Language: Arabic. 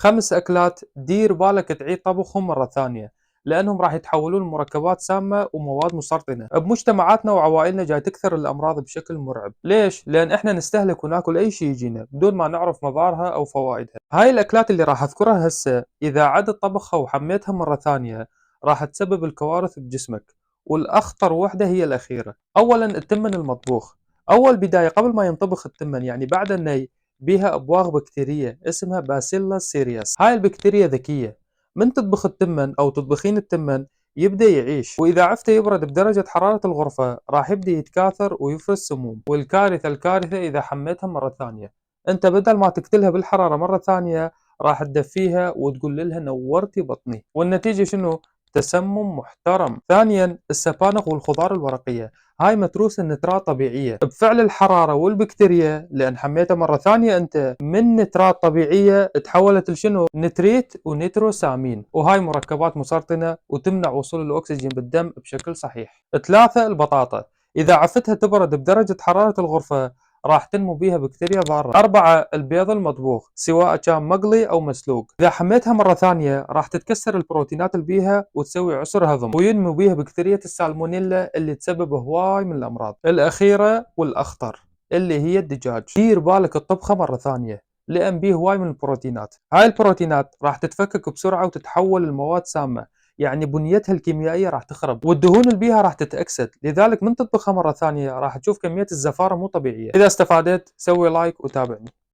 5 أكلات دير بالك تعيد طبخهم مرة ثانية، لأنهم راح يتحولون لمركبات سامة ومواد مسرطنة. بمجتمعاتنا وعوائلنا جاي تكثر الأمراض بشكل مرعب. ليش؟ لأن إحنا نستهلك وناكل أي شيء يجينا بدون ما نعرف مضارها أو فوائدها. هاي الأكلات اللي راح أذكرها هسه إذا عدت طبخها وحميتها مرة ثانية راح تسبب الكوارث بجسمك، والأخطر وحدة هي الأخيرة. أولا التمن المطبوخ. أول بداية قبل ما ينطبخ التمن يعني بعد الني بيها أبواغ بكتيرية اسمها باسيلا سيرياس. هاي البكتيريا ذكية، من تطبخ التمن أو تطبخين التمن يبدأ يعيش، وإذا عفته يبرد بدرجة حرارة الغرفة راح يبدأ يتكاثر ويفرز سموم. والكارثة إذا حميتها مرة ثانية، أنت بدل ما تقتلها بالحرارة مرة ثانية راح تدفيها وتقول لها نورتي بطني، والنتيجة شنو؟ تسمم محترم. ثانيا السبانخ والخضار الورقية، هاي متروسة نترات طبيعية بفعل الحرارة والبكتيريا، لأن حميتها مرة ثانية أنت من نترات طبيعية تحولت لشنو؟ نتريت ونيتروسامين، وهاي مركبات مسرطنة وتمنع وصول الأكسجين بالدم بشكل صحيح. 3 البطاطا، إذا عفتها تبرد بدرجة حرارة الغرفة راح تنمو بيها بكتيريا ضارة. 4 البيض المطبوخ سواء كان مقلي أو مسلوق، إذا حميتها مرة ثانية راح تتكسر البروتينات اللي بيها وتسوي عسر هضم، وينمو بيها بكتيريا السالمونيلا اللي تسبب هواي من الأمراض. الأخيرة والأخطر اللي هي الدجاج، دير بالك الطبخة مرة ثانية لأن بيه هواي من البروتينات. هاي البروتينات راح تتفكك بسرعة وتتحول لمواد سامة، يعني بنيتها الكيميائية راح تخرب والدهون اللي بيها راح تتأكسد، لذلك من تطبخها مرة ثانية راح تشوف كمية الزفارة مو طبيعية. إذا استفادت سوي لايك وتابعني.